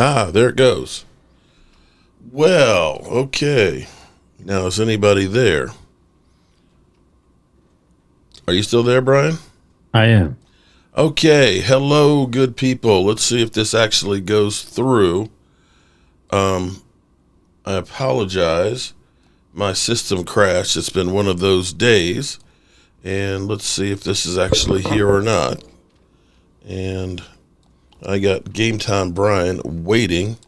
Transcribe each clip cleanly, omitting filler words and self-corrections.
There it goes. Well, okay. Now, is anybody there? Are you still there, Brian? I am. Okay. Hello, good people. Let's see if this actually goes through. I apologize. My system crashed. It's been one of those days. And let's see if this is actually here or not. And I got Game Time Brian waiting.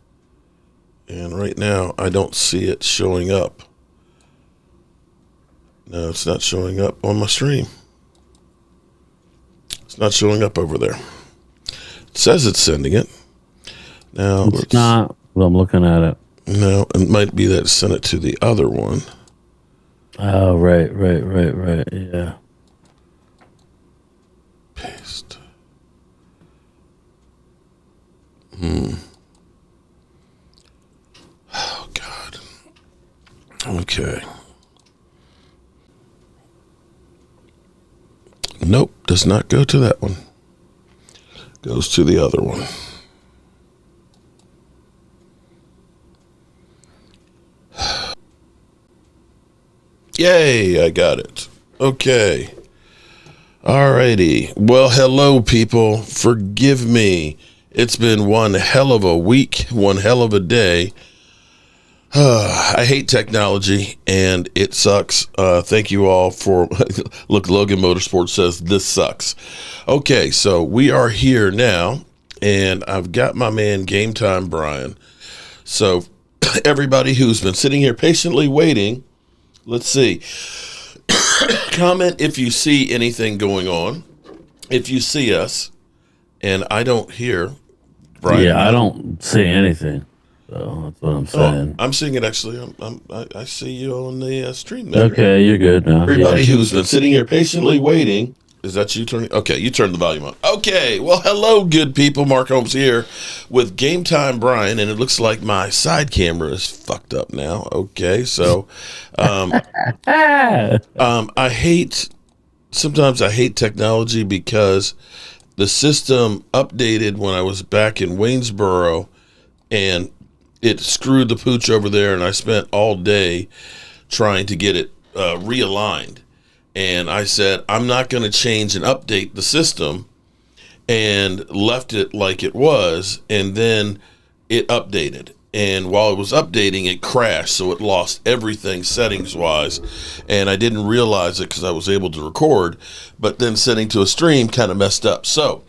And right now, I don't see it showing up. No, it's not showing up on my stream. It's not showing up over there. It says it's sending it. Now, It's not. Well, I'm looking at it. No, it might be that it sent it to the other one. Oh, right. Yeah. Paste. Oh, God. Okay. Nope, does not go to that one. Goes to the other one. Yay, I got it. Okay. Alrighty. Well, hello, people. Forgive me. It's been one hell of a week, one hell of a day. I hate technology, and it sucks. Thank you all for... Look, Logan Motorsports says, this sucks. Okay, so we are here now, and I've got my man Game Time Brian. So everybody who's been sitting here patiently waiting, let's see. Comment if you see anything going on. If you see us, and I don't hear Brian. Yeah, I don't see anything. So that's what I'm saying. I'm seeing it actually. I see you on the stream now. Okay, you're good now. Everybody who's been sitting here patiently waiting. Is that you turning? Okay, you turned the volume on. Okay, well, hello, good people. Mark Holmes here with Game Time Brian, and it looks like my side camera is fucked up now. Okay, so sometimes I hate technology because the system updated when I was back in Waynesboro, and it screwed the pooch over there, and I spent all day trying to get it realigned. And I said, I'm not going to change and update the system, and left it like it was, and then it updated. And while it was updating, it crashed, so it lost everything settings-wise, and I didn't realize it because I was able to record, but then setting to a stream kind of messed up. So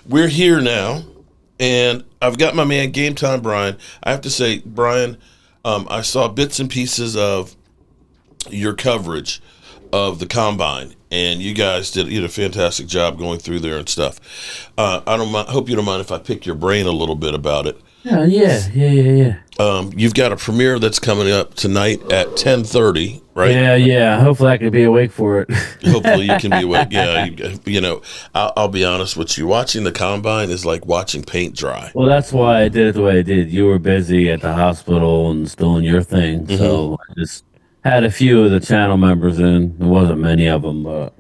we're here now, and I've got my man Game Time Brian. I have to say, Brian, I saw bits and pieces of your coverage of the combine, and you guys did a fantastic job going through there and stuff. I don't mind, hope you don't mind if I pick your brain a little bit about it. Yeah. You've got a premiere that's coming up tonight at 10:30, right? Yeah. Hopefully I can be awake for it. Hopefully you can be awake. Yeah, you know, I'll be honest with you. Watching the combine is like watching paint dry. Well, that's why I did it the way I did. You were busy at the hospital and still doing your thing, so I just had a few of the channel members in. There wasn't many of them, but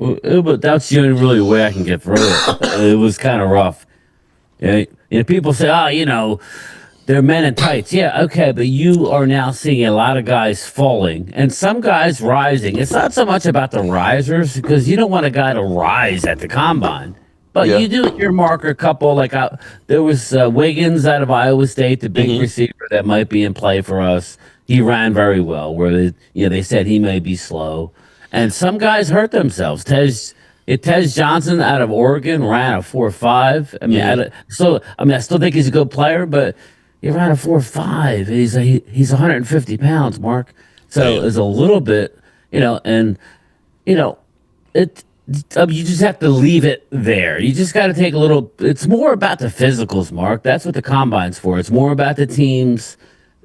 that's the only really way I can get through it. It was kind of rough. Yeah, people say, they're men in tights. Yeah, okay, but you are now seeing a lot of guys falling and some guys rising. It's not so much about the risers because you don't want a guy to rise at the combine. But you do earmark a couple. Like there was Wiggins out of Iowa State, the big receiver that might be in play for us. He ran very well. Where they said he may be slow, and some guys hurt themselves. Tej Johnson out of Oregon ran a 4.5. I still think he's a good player, but he ran a 4.5. He's 150 pounds, Mark. So it's a little bit, you just have to leave it there. You just got to take a little. It's more about the physicals, Mark. That's what the combine's for. It's more about the teams.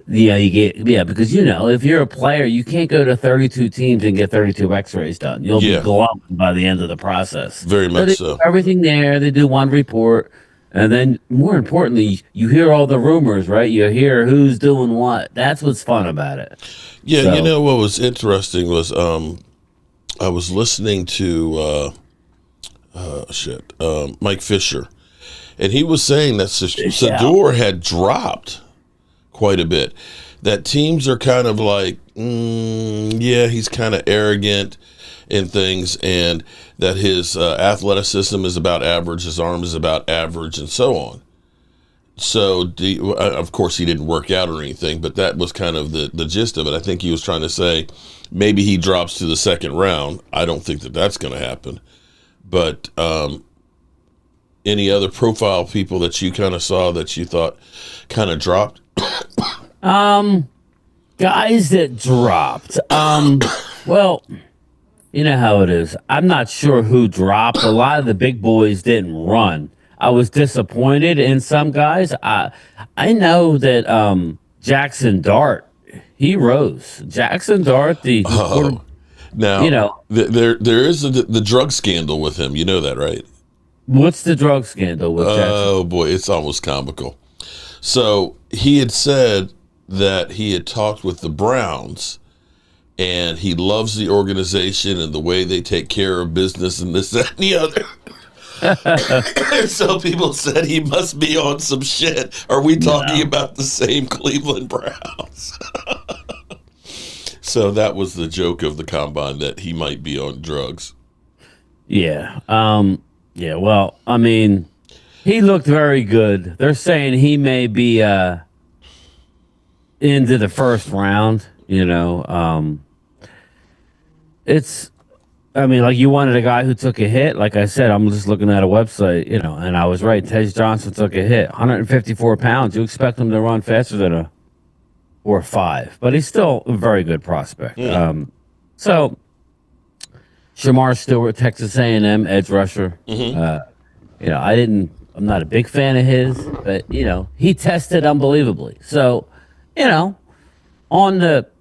Because if you're a player, you can't go to 32 teams and get 32 X-rays done. You'll be glowing by the end of the process. Very much so. Everything there, they do one report, and then more importantly, you hear all the rumors, right? You hear who's doing what. That's what's fun about it. Yeah, so, what was interesting was I was listening to Mike Fisher, and he was saying that Sador had dropped quite a bit. That teams are kind of like, yeah, he's kind of arrogant in things, and that his athleticism is about average, his arm is about average, and so on. So, of course, he didn't work out or anything, but that was kind of the gist of it. I think he was trying to say maybe he drops to the second round. I don't think that that's going to happen. But any other profile people that you kind of saw that you thought kind of dropped? Guys that dropped. Well, you know how it is. I'm not sure who dropped. A lot of the big boys didn't run. I was disappointed in some guys. I know that Jackson Dart, he rose. Jackson Dart, Now, you know, there is the drug scandal with him. You know that, right? what's the drug scandal with Jackson? Oh boy, it's almost comical. So he had said that he had talked with the Browns, and he loves the organization and the way they take care of business and this, that, and the other. So people said he must be on some shit. Are we talking about the same Cleveland Browns? So that was the joke of the combine, that he might be on drugs. Yeah. Yeah. Well, I mean, he looked very good. They're saying he may be into the first round. It's. I mean, like, you wanted a guy who took a hit. Like I said, I'm just looking at a website, and I was right. Tej Johnson took a hit, 154 pounds. You expect him to run faster than a 4.5, but he's still a very good prospect. So, Shamar Stewart, Texas A&M edge rusher. I'm not a big fan of his, but he tested unbelievably. So, on that.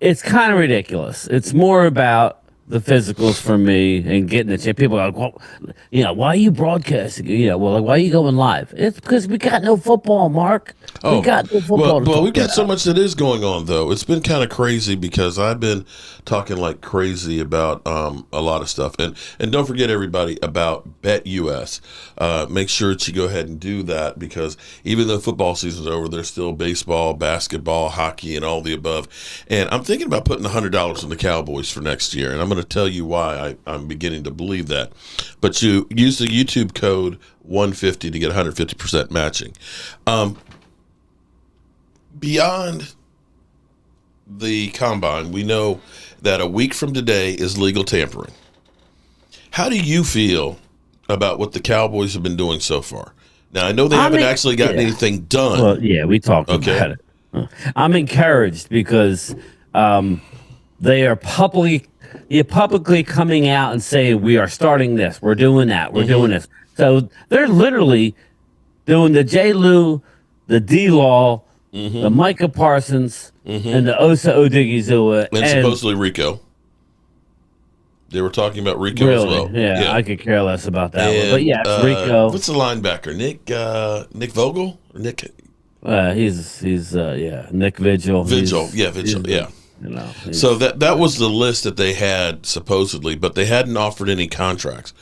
It's kind of ridiculous. It's more about the physicals for me and getting the chance. People are like, well, why are you broadcasting? Why are you going live? It's because we got no football, Mark. We got no football. Well, we got so much that is going on, though. It's been kind of crazy because I've been talking like crazy about a lot of stuff. And don't forget, everybody, about BetUS. Make sure that you go ahead and do that, because even though football season's over, there's still baseball, basketball, hockey, and all the above. And I'm thinking about putting $100 on the Cowboys for next year, and I'm going to tell you why I'm beginning to believe that. But you use the YouTube code 150 to get 150% matching. Beyond the combine, we know that a week from today is legal tampering. How do you feel about what the Cowboys have been doing so far? Now, I know they haven't actually gotten anything done. Well, yeah, we talked about it. I'm encouraged because they are publicly coming out and saying, we are starting this, we're doing that, we're doing this. So they're literally doing the J. Lou, the D. Law, the Micah Parsons, and the Osa Odigizua. And supposedly Rico. They were talking about Rico as well. Yeah, I could care less about that one. But yes, Rico. What's the linebacker? Nick Vogel? Or Nick? He's Nick Vigil. Vigil, yeah. So that was the list that they had, supposedly, but they hadn't offered any contracts.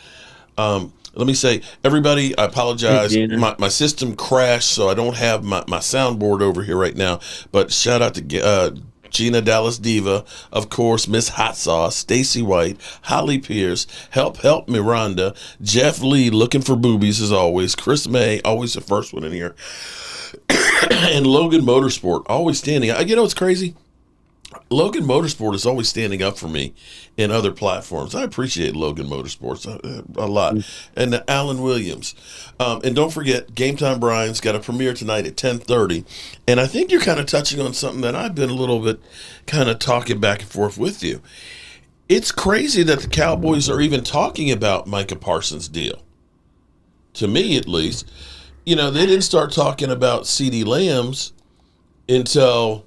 Let me say, everybody, I apologize. My system crashed, so I don't have my soundboard over here right now. But shout out to Gina Dallas Diva, of course, Miss Hot Sauce, Stacy White, Holly Pierce, Help Miranda, Jeff Lee, looking for boobies as always, Chris May, always the first one in here, and Logan Motorsport, always standing up. You know what's crazy? Logan Motorsport is always standing up for me in other platforms. I appreciate Logan Motorsports a lot. And Alan Williams. And don't forget, Game Time Brian's got a premiere tonight at 10:30. And I think you're kind of touching on something that I've been a little bit kind of talking back and forth with you. It's crazy that the Cowboys are even talking about Micah Parsons' deal. To me, at least. They didn't start talking about CeeDee Lamb's until,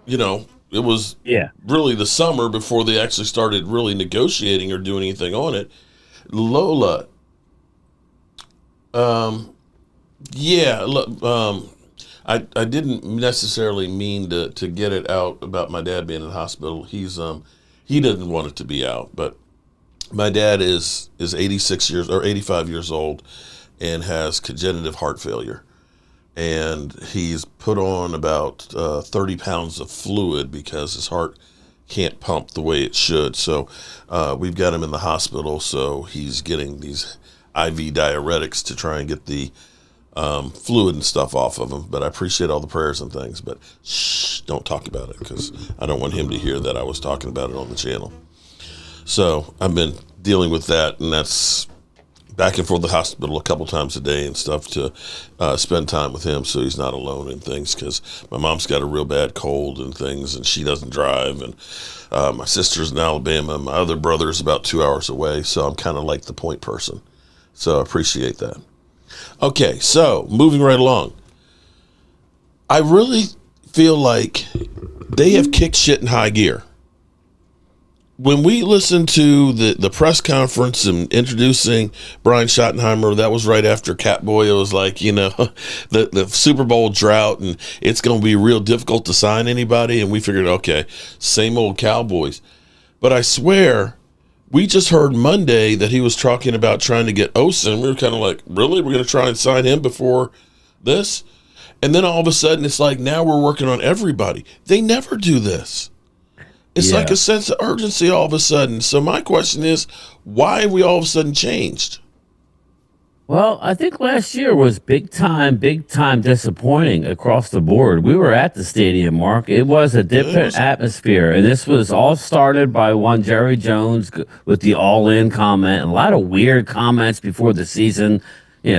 it was really the summer before they actually started really negotiating or doing anything on it. Lola. I didn't necessarily mean to get it out about my dad being in the hospital. He doesn't want it to be out, but my dad is 86 years or 85 years old and has congenital heart failure. and he's put on about 30 pounds of fluid because his heart can't pump the way it should. So we've got him in the hospital. So he's getting these IV diuretics to try and get the fluid and stuff off of him. But I appreciate all the prayers and things. But shh, don't talk about it because I don't want him to hear that I was talking about it on the channel. So I've been dealing with that, and that's back and forth to the hospital a couple times a day and stuff to spend time with him so he's not alone and things, because my mom's got a real bad cold and things, and she doesn't drive, and my sister's in Alabama. My other brother's about 2 hours away, so I'm kind of like the point person. So I appreciate that. Okay, so moving right along. I really feel like they have kicked shit in high gear. When we listened to the press conference and introducing Brian Schottenheimer, that was right after Catboy. It was like, the Super Bowl drought, and it's going to be real difficult to sign anybody. And we figured, okay, same old Cowboys. But I swear, we just heard Monday that he was talking about trying to get Osen. We were kind of like, really? We're going to try and sign him before this? And then all of a sudden, it's like, now we're working on everybody. They never do this. It's like a sense of urgency all of a sudden. So my question is, why have we all of a sudden changed? Well, I think last year was big time disappointing across the board. We were at the stadium, Mark. It was a different atmosphere. And this was all started by one Jerry Jones with the all-in comment, and a lot of weird comments before the season.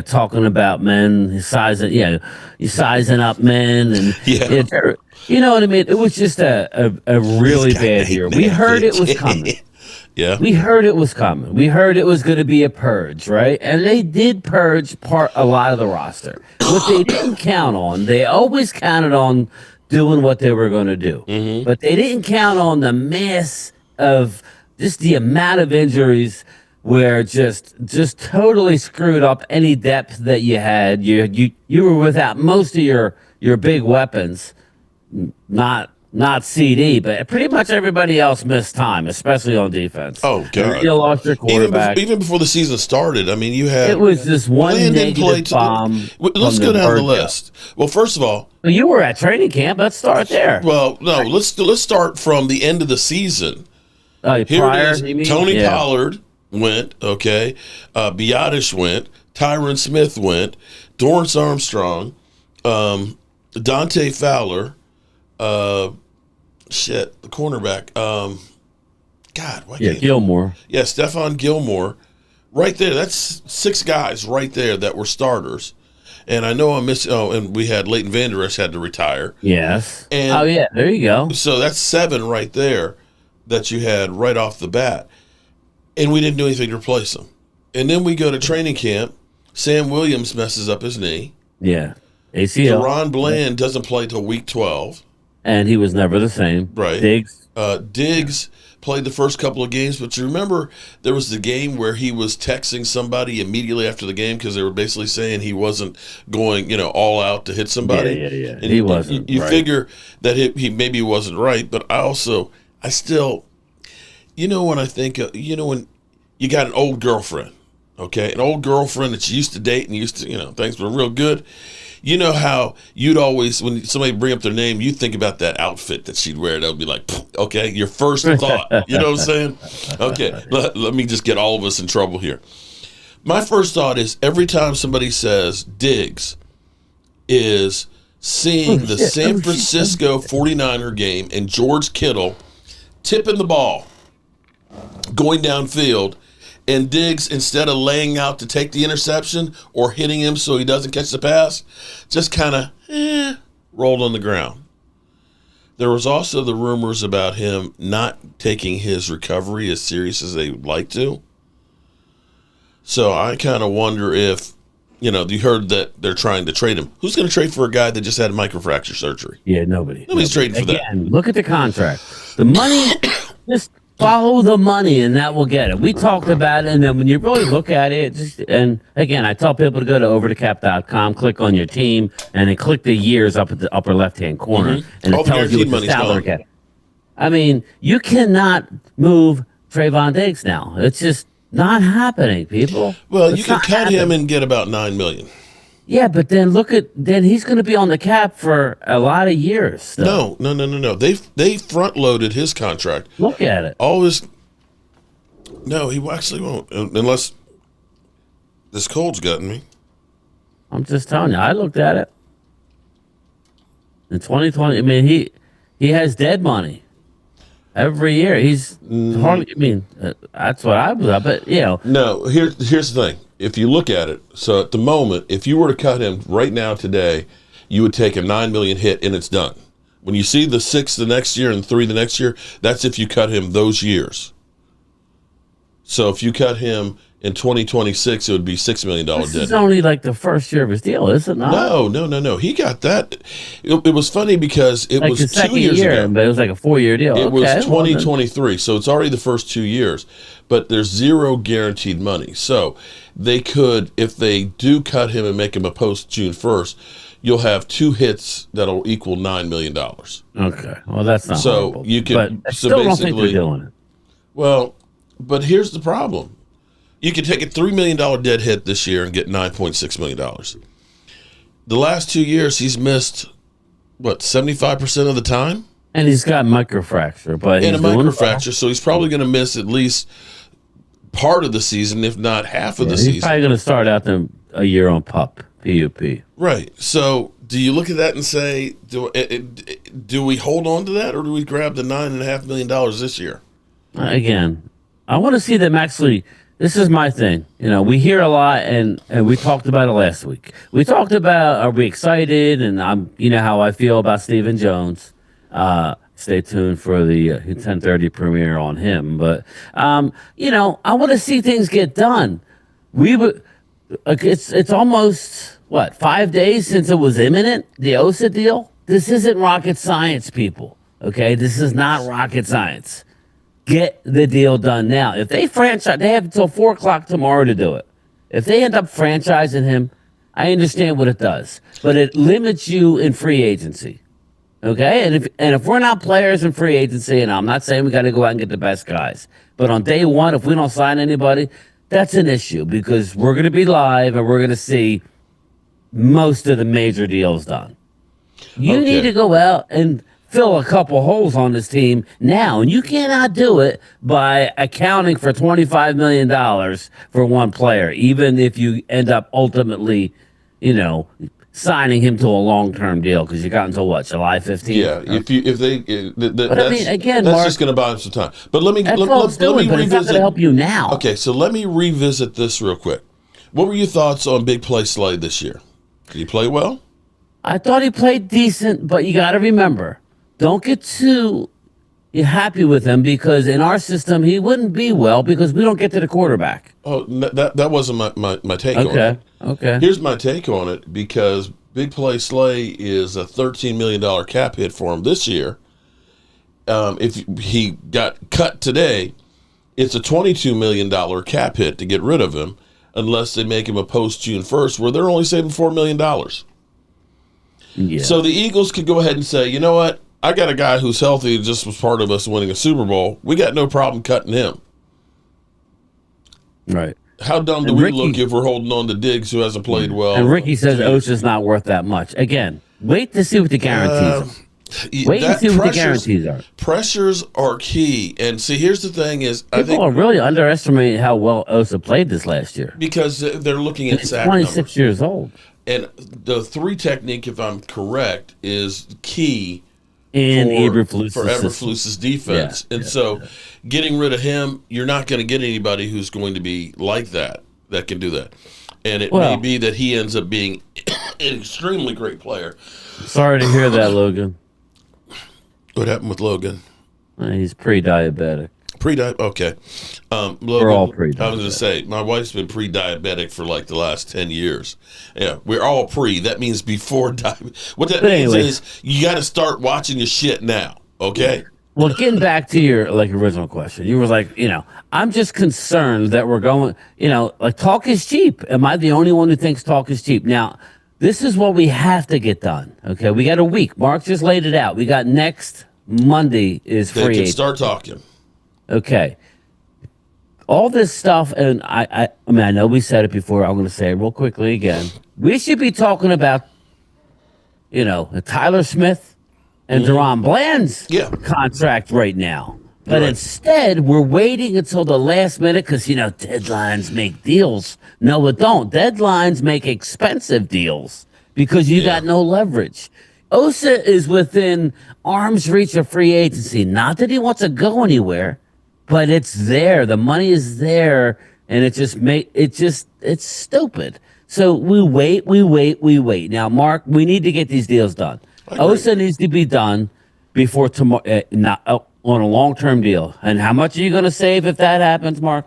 Talking about men, you sizing up men, and you know what I mean. It was just a really bad year. We heard it was coming. Yeah, we heard it was coming. We heard it was going to be a purge, right? And they did purge a lot of the roster. What they didn't count on, they always counted on doing what they were going to do, but they didn't count on the mass of just the amount of injuries, where just totally screwed up any depth that you had. You were without most of your big weapons, not CD, but pretty much everybody else missed time, especially on defense. Oh God! You lost your quarterback. Even before the season started. I mean, it was just one negative bomb. Let's go down the list. Well, first of all, you were at training camp. Let's start there. Well, no, let's start from the end of the season. Here it is. Tony Pollard went, okay. Biotish went. Tyron Smith went. Dorrance Armstrong. Dante Fowler. The cornerback. Gilmore. Yeah, Stephon Gilmore. Right there. That's 6 guys right there that were starters. And I know I'm missing. Oh, and we had Leighton Vander Esch had to retire. Yes. And there you go. So that's 7 right there that you had right off the bat. And we didn't do anything to replace him. And then we go to training camp. Sam Williams messes up his knee. Yeah. ACL. Deron Bland doesn't play till week 12. And he was never the same. Right. Diggs played the first couple of games. But you remember there was the game where he was texting somebody immediately after the game because they were basically saying he wasn't going, all out to hit somebody. Yeah. And he wasn't. You figure that he maybe wasn't right. But I still, when I think, when you got an old girlfriend, okay, an old girlfriend that you used to date and things were real good. You know how you'd always, when somebody bring up their name, you think about that outfit that she'd wear. That would be like, okay, your first thought. You know what I'm saying? Okay, let me just get all of us in trouble here. My first thought is every time somebody says Diggs is seeing the San Francisco 49er game and George Kittle tipping the ball, going downfield, and Diggs, instead of laying out to take the interception or hitting him so he doesn't catch the pass, just kind of rolled on the ground. There was also the rumors about him not taking his recovery as serious as they would like to. So I kind of wonder if, you heard that they're trying to trade him. Who's going to trade for a guy that just had microfracture surgery? Yeah, nobody. Nobody's trading for that. Look at the contract. The money, just follow the money, and that will get it. We talked about it, and then when you really look at it, and again, I tell people to go to overthecap.com, click on your team, and then click the years up at the upper left-hand corner, and it tells you what the salary cap. I mean, you cannot move Trayvon Diggs now. It's just not happening, people. Well, you can cut him and get about $9 million. Yeah, but then he's going to be on the cap for a lot of years still. No. They front loaded his contract. Look at it. All his No, he actually won't unless this cold's gotten me. I'm just telling you. I looked at it in 2020. I mean, he has dead money every year. He's hardly. I mean, that's what I was. But No, here's the thing. If you look at it, so at the moment, if you were to cut him right now today, you would take a $9 million hit and it's done. When you see the 6 the next year and 3 the next year, that's if you cut him those years. So if you cut him in 2026, it would be $6 million dead. This is only like the first year of his deal, is it not? No. He got that. It was funny because it like was the 2 second years year, ago. but it was like a 4-year deal. It was Okay, 2023, so it's already the first 2 years, but there's zero guaranteed money. So they could, if they do cut him and make him a post June 1st, you'll have 2 hits that'll equal $9 million. Okay, well that's not So horrible. you can, But I so still don't think they're basically, doing it. well, but here's the problem. You could take a $3 million dead hit this year and get $9.6 million. The last 2 years, he's missed, 75% of the time? And he's got microfracture, but And he's a doing microfracture, so he's probably going to miss at least part of the season, if not half of the He's season. probably going to start out a year on PUP. Right. So do you look at that and say, do we hold on to that, or do we grab the $9.5 million this year? Again, I want to see them actually. This is my thing. We hear a lot, and we talked about it last week. We talked about, are we excited? And how I feel about Stephen Jones. Stay tuned for the 10:30 premiere on him. But I want to see things get done. It's almost 5 days since it was imminent, the OSA deal. This isn't rocket science, people. Okay, this is not rocket science. Get the deal done now. If they franchise, they have until 4:00 tomorrow to do it. If they end up franchising him, I understand what it does, but it limits you in free agency. Okay, and if we're not players in free agency, and I'm not saying we got to go out and get the best guys, but on day one, if we don't sign anybody, that's an issue because we're going to be live and we're going to see most of the major deals done. You need to go out and fill a couple holes on this team now, and you cannot do it by accounting for $25 million for one player, even if you end up ultimately, signing him to a long-term deal because you got until July 15th. Yeah, But I mean, again, that's Mark, just going to buy him some time. But let me that's let what it's doing, me but it's not going revisit. to help you now. Okay, so let me revisit this real quick. What were your thoughts on Big Play Slade this year? Did he play well? I thought he played decent, but you got to remember, don't get too happy with him because in our system he wouldn't be well because we don't get to the quarterback. Oh, that wasn't my take on it. Okay. Here's my take on it because Big Play Slay is a $13 million cap hit for him this year. If he got cut today, it's a $22 million cap hit to get rid of him unless they make him a post June 1st where they're only saving $4 million. Yeah. So the Eagles could go ahead and say, you know what? I got a guy who's healthy, just was part of us winning a Super Bowl. We got no problem cutting him. Right. How dumb do we look if we're holding on to Diggs, who hasn't played well? And Ricky says Osa's not worth that much. Again, wait to see what the guarantees are. Wait and see what the guarantees are. Pressures are key. And see, here's the thing is, People are really underestimating how well Osa played this last year. Because they're looking at He's sack 26 numbers. years old. And the 3 technique, if I'm correct, is key And for Eberflus's Eberflus's defense. Yeah, So getting rid of him, you're not going to get anybody who's going to be like that can do that. And it may be that he ends up being an extremely great player. Sorry to hear that, Logan. What happened with Logan? He's pre-diabetic. Okay. Logan, We're all pre-diabetic. I was going to say, my wife's been pre-diabetic for like the last 10 years. Yeah, we're all pre. That means before diabetes. What that means is you got to start watching your shit now, okay? Well, getting back to your original question, you were like, I'm just concerned that we're going, talk is cheap. Am I the only one who thinks talk is cheap? Now, this is what we have to get done, okay? We got a week. Mark just laid it out. We got next Monday is free They can agent. start talking. Okay. all this stuff, and I mean, I know we said it before. I'm going to say it real quickly again. We should be talking about, Tyler Smith and Deron Bland's Yeah, contract right now. you're But right. instead, we're waiting until the last minute because, deadlines make deals. No, it don't. Deadlines make expensive deals because you Yeah. got no leverage. Osa is within arm's reach of free agency. Not that he wants to go anywhere, but it's there. The money is there, and it's stupid. So we wait, we wait, we wait. Now, Mark, we need to get these deals done. I agree. Osa needs to be done before tomorrow, not on a long-term deal. And how much are you going to save if that happens, Mark?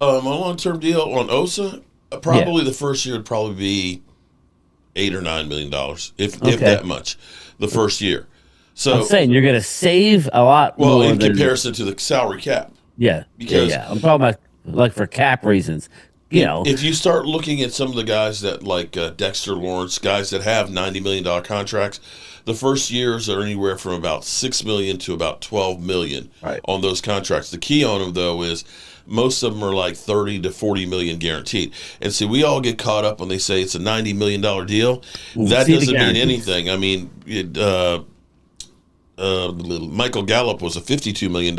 A long-term deal on Osa, probably the first year would probably be $8 or $9 million, if Okay. that much, the first year. So, I'm saying you're going to save a lot well, more in than comparison to the salary cap, yeah, because I'm talking about like for cap reasons. if you start looking at some of the guys that like Dexter Lawrence, guys that have $90 million contracts, the first years are anywhere from about $6 million to about $12 million Right. on those contracts. The key on them though is most of them are like 30 to 40 million guaranteed. And see, we all get caught up when they say it's a $90 million deal. That see the doesn't mean guarantees. anything. I mean, Michael Gallup was a $52 million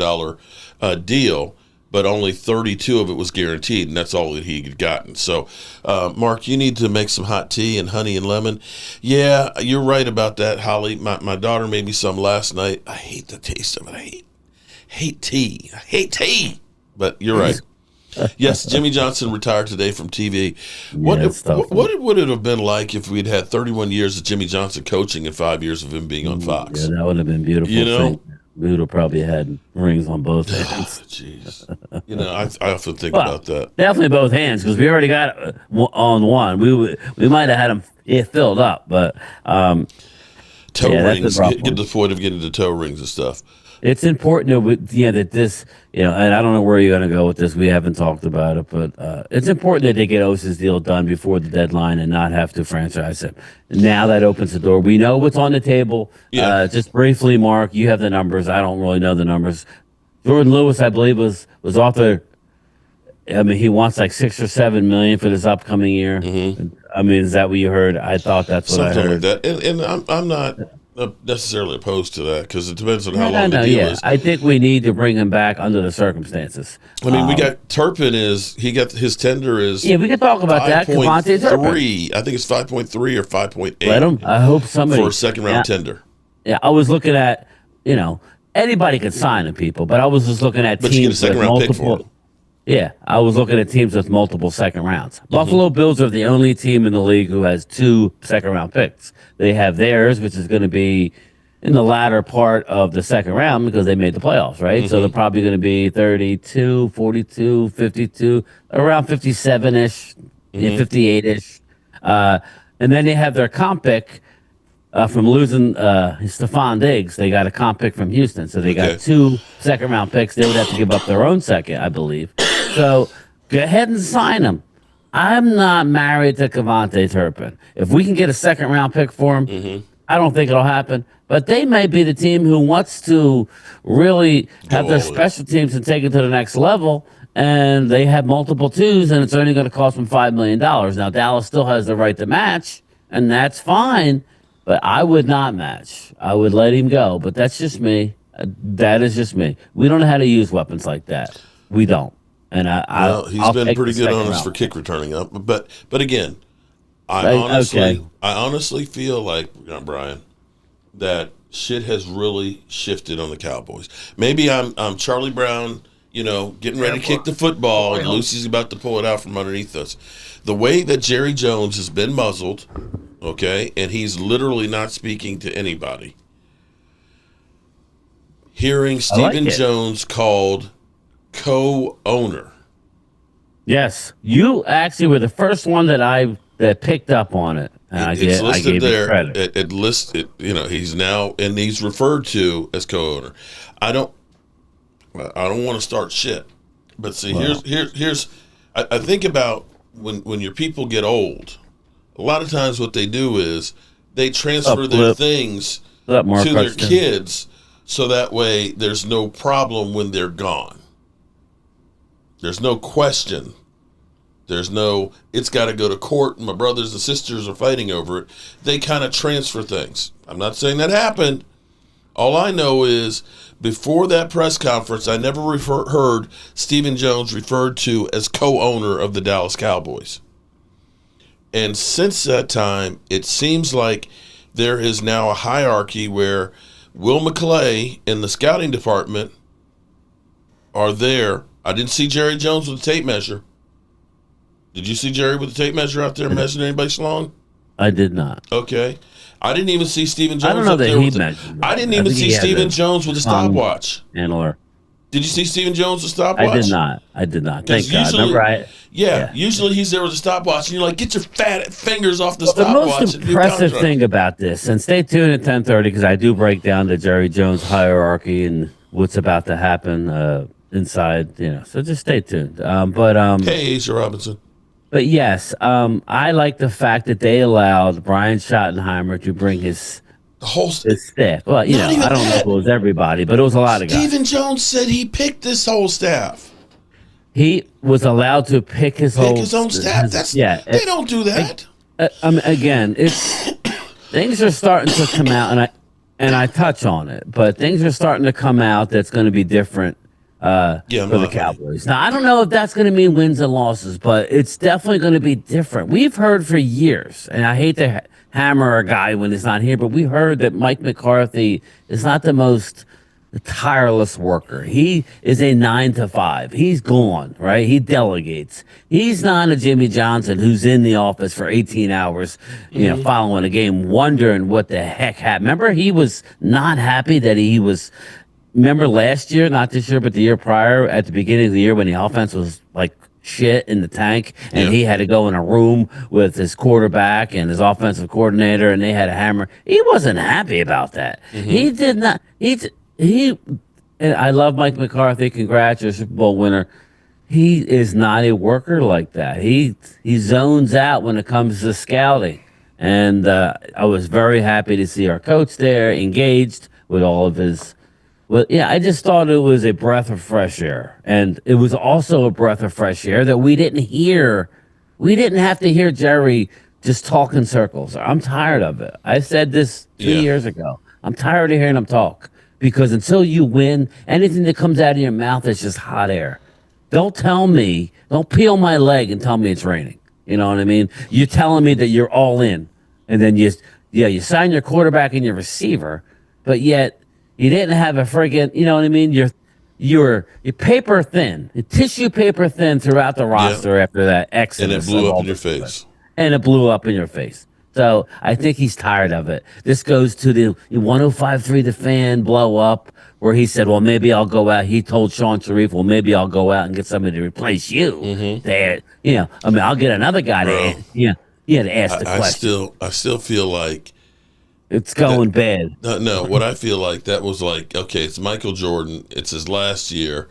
deal, but only 32 of it was guaranteed, and that's all that he had gotten. So, Mark, you need to make some hot tea and honey and lemon. Yeah, you're right about that, Holly. My daughter made me some last night. I hate the taste of it. I hate tea. I hate tea. But you're right. Yes, Jimmy Johnson retired today from TV. it's tough. What would it have been like if we'd had 31 years of Jimly Johnson coaching and 5 years of him being on Fox? Yeah, that would have been beautiful. You know? We would have probably had rings on both hands. Jeez. I often think Well, about that. Definitely both hands because we already got on one. We might have had them filled up, but Toe yeah, that's rings. the rough Get one. to the point of getting to toe rings and stuff. it's important that this, and I don't know where you're going to go with this. We haven't talked about it, but it's important that they get Osa's deal done before the deadline and not have to franchise him. Now that opens the door. We know what's on the table. Yeah. Just briefly, Mark, you have the numbers. I don't really know the numbers. Jordan Lewis, I believe, was off the. I mean, he wants like 6 or 7 million for this upcoming year. I mean, is that what you heard? I thought that's what I Something heard. like that. And I'm not necessarily opposed to that because it depends on how No, long the deal yeah. is. I think we need to bring him back under the circumstances. I mean, we got Turpin he got his tender is Yeah, we can talk about that. Cavante Turpin. 5.3. I think it's 5.3 or 5.8 Let him. I hope somebody for a second round tender. Yeah, I was looking at, anybody could sign him, people, but I was just looking at But you get a teams second with round pick for multiple. him. Yeah, I was looking at teams with multiple second rounds. Buffalo Bills are the only team in the league who has 2 second round picks. They have theirs, which is going to be in the latter part of the second round because they made the playoffs, right? So they're probably going to be 32, 42, 52, around 57-ish, 58-ish. And then they have their comp pick from losing Stephon Diggs. They got a comp pick from Houston. So they got Okay. 2 second round picks. They would have to give up their own second, I believe. So go ahead and sign him. I'm not married to Cavante Turpin. If we can get a second round pick for him, I don't think it'll happen. But they may be the team who wants to really have their all in. special teams and take it to the next level. And they have multiple 2s, and it's only going to cost them $5 million. Now, Dallas still has the right to match, and that's fine. But I would not match. I would let him go. But that's just me. That is just me. We don't know how to use weapons like that. We don't. And Well, he's I'll been take pretty the good second on us round. for kick returning up. But again, Okay. I honestly feel like, Brian, that shit has really shifted on the Cowboys. Maybe I'm Charlie Brown, getting ready to kick the football, and Lucy's about to pull it out from underneath us. The way that Jerry Jones has been muzzled, okay, and he's literally not speaking to anybody. Hearing like Stephen it. Jones called co-owner. Yes, you actually were the first one that picked up on it. And I It's gave listed you there. credit. It lists it. He's now and he's referred to as co-owner. I don't want to start shit, but see, here's. I think about when your people get old. A lot of times, what they do is they transfer their Uplift. things Up, Mark to their Hudson. kids, so that way there's no problem when they're gone. There's no question. There's no, it's got to go to court and my brothers and sisters are fighting over it. They kind of transfer things. I'm not saying that happened. All I know is before that press conference, I never heard Stephen Jones referred to as co-owner of the Dallas Cowboys. And since that time, it seems like there is now a hierarchy where Will McClay in the scouting department are there. I didn't see Jerry Jones with a tape measure. Did you see Jerry with a tape measure out there measuring anybody long? I did not. Okay. I didn't even see Stephen Jones. I don't know up that there he with measured. I didn't even see Stephen Jones with a stopwatch. Handler. Did you see Stephen Jones with a stopwatch? I did not. Thank God. Usually, Remember, usually he's there with a stopwatch, and you're like, get your fat fingers off the The stopwatch. most impressive thing about this, and stay tuned at 10:30 because I do break down the Jerry Jones hierarchy and what's about to happen inside. So just stay tuned. Hey, Asia Robinson. But yes, I like the fact that they allowed Brian Schottenheimer to bring his staff. Well, I don't know if it was everybody, but it was a lot of guys. Stephen Jones said he picked this whole staff. He was allowed to pick his own staff. They don't do that. Again, it's things are starting to come out, and I touch on it, but things are starting to come out that's going to be different. For the Cowboys. Now, I don't know if that's going to mean wins and losses, but it's definitely going to be different. We've heard for years, and I hate to hammer a guy when he's not here, but we heard that Mike McCarthy is not the most tireless worker. He is a 9 to 5. He's gone, right? He delegates. He's not a Jimmy Johnson who's in the office for 18 hours, following a game, wondering what the heck happened. Remember, he was not happy that he was. Remember last year, not this year, but the year prior, at the beginning of the year when the offense was like shit in the tank and he had to go in a room with his quarterback and his offensive coordinator and they had a hammer. He wasn't happy about that. He did not. And I love Mike McCarthy. Congrats, you're a Super Bowl winner. He is not a worker like that. He zones out when it comes to scouting. And I was very happy to see our coach there engaged with all of his. Well, yeah, I just thought it was a breath of fresh air. And it was also a breath of fresh air that we didn't hear. We didn't have to hear Jerry just talk in circles. I'm tired of it. I said this 2 years ago. I'm tired of hearing him talk. Because until you win, anything that comes out of your mouth is just hot air. Don't peel my leg and tell me it's raining. You know what I mean? You're telling me that you're all in. And then you sign your quarterback and your receiver, but yet you didn't have a friggin', you know what I mean? You're paper thin, tissue paper thin throughout the roster after that exodus. And it blew up in your face. And it blew up in your face. So I think he's tired of it. This goes to the 105.3 The Fan blow up where he said, well, maybe I'll go out. He told Sean Sharif, well, maybe I'll go out and get somebody to replace you. There, I'll get another guy to ask the question. I still feel like it's going bad. No, what I feel like that was like, okay, it's Michael Jordan. It's his last year.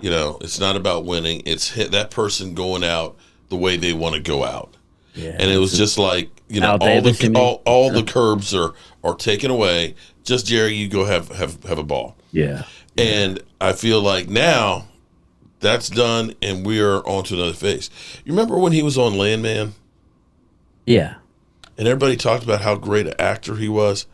It's not about winning. It's that person going out the way they want to go out. Yeah, and it was just like, all the curbs are taken away. Just Jerry, you go have a ball. Yeah. And I feel like now that's done and we are on to another phase. You remember when he was on Landman? Yeah. And everybody talked about how great an actor he was.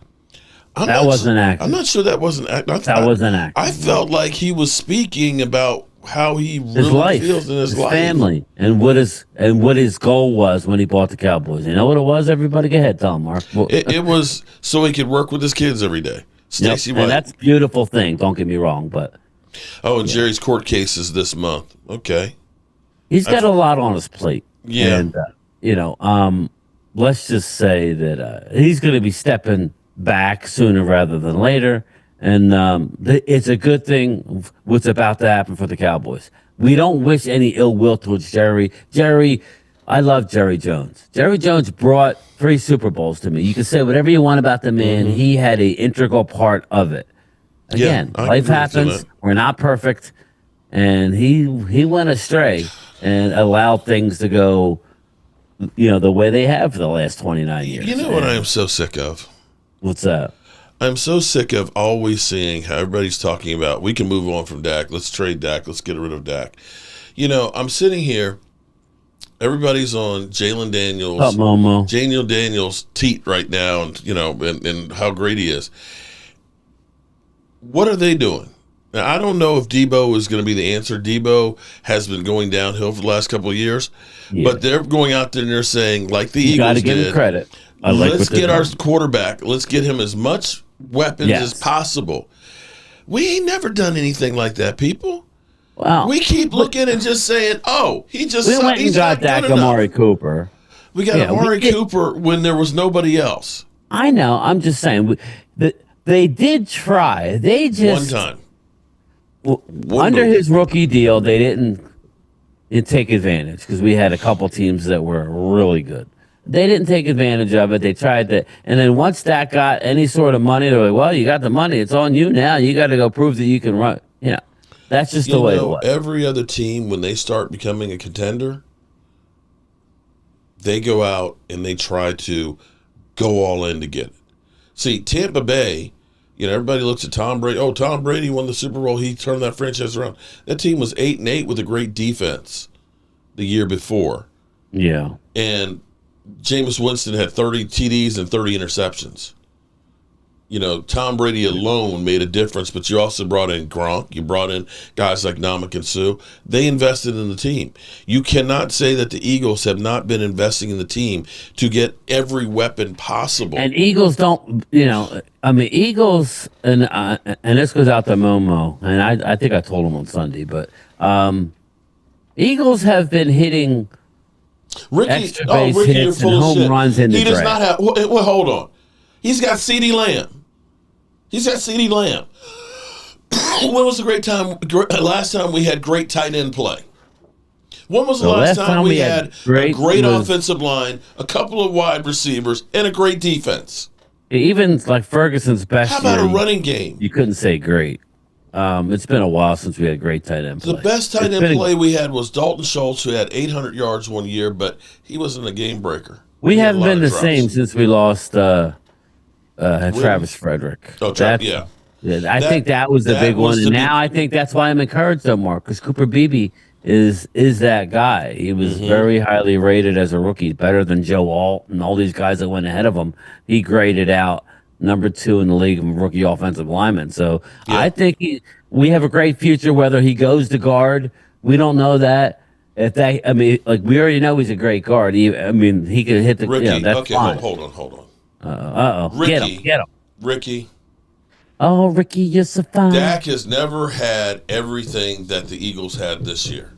That wasn't acting. I'm not sure that wasn't acting. That wasn't acting. I felt like he was speaking about how he really feels in his life, family, and what his goal was when he bought the Cowboys. You know what it was? Everybody, go ahead, tell him, Mark. It was so he could work with his kids every day. Stacey White, and that's a beautiful thing. Don't get me wrong, but and Jerry's court case is this month. Okay, he's got a lot on his plate. Yeah, and let's just say that he's going to be stepping back sooner rather than later. And it's a good thing what's about to happen for the Cowboys. We don't wish any ill will towards Jerry. I love Jerry Jones. Jerry Jones brought 3 Super Bowls to me. You can say whatever you want about the man. He had an integral part of it. Again, life happens. We're not perfect. And he went astray and allowed things to go, the way they have for the last 29 years. You know what I am so sick of? What's that? I'm so sick of always seeing how everybody's talking about, we can move on from Dak. Let's trade Dak. Let's get rid of Dak. I'm sitting here. Everybody's on Jalen Up, Daniels, Momo. Jalen Daniels' teat right now, and how great he is. What are they doing? Now, I don't know if Debo is going to be the answer. Debo has been going downhill for the last couple of years, Yeah. but they're going out there and they're saying, like the You got to Eagles give him did, credit. I like let's what they're get our doing. quarterback. Let's get him as much weapons as Yes. possible. We ain't never done anything like that, people. Wow. We keep looking and just saying, "Oh, We went and he's got not that good enough." Amari Cooper. We got Yeah, Amari Cooper when there was nobody else. I know. I'm just saying. They did try. They One just time, under move. his rookie deal, they didn't take advantage because we had a couple teams that were really good. They didn't take advantage of it. They tried to, and then once that got any sort of money, they're like, "Well, you got the money. It's on you now. You got to go prove that you can run." That's just the way it was. Every other team when they start becoming a contender, they go out and they try to go all in to get it. See, Tampa Bay, everybody looks at Tom Brady. Oh, Tom Brady won the Super Bowl. He turned that franchise around. That team was 8-8 with a great defense the year before. Yeah. And Jameis Winston had 30 TDs and 30 interceptions. Tom Brady alone made a difference, but you also brought in Gronk. You brought in guys like Namak and Sue. They invested in the team. You cannot say that the Eagles have not been investing in the team to get every weapon possible. And Eagles don't, Eagles, and this goes out to Momo, and I think I told him on Sunday, but Eagles have been hitting extra base hits and home runs in the He does draft. not have. Well, hold on. He's got CeeDee Lamb. When was the last time we had great tight end play? When was the last time we had a great offensive line, a couple of wide receivers, and a great defense? Even like Ferguson's best How about year, a running game? you couldn't say great. It's been a while since we had great tight end play. The best tight end play we had was Dalton Schultz, who had 800 yards one year, but he wasn't a game breaker. We haven't been the same since we lost Travis Frederick. Oh, yeah. I think that was the big one, and now I think that's why I'm encouraged so more because Cooper Beebe is that guy. He was very highly rated as a rookie, better than Joe Alt and all these guys that went ahead of him. He graded out number 2 in the league of rookie offensive lineman. So I think we have a great future. Whether he goes to guard, we don't know that. We already know he's a great guard. He could hit the. Ricky, that's okay, fine. hold on. Ricky, get him. Ricky. Oh, Ricky, you're so fine. Dak has never had everything that the Eagles had this year.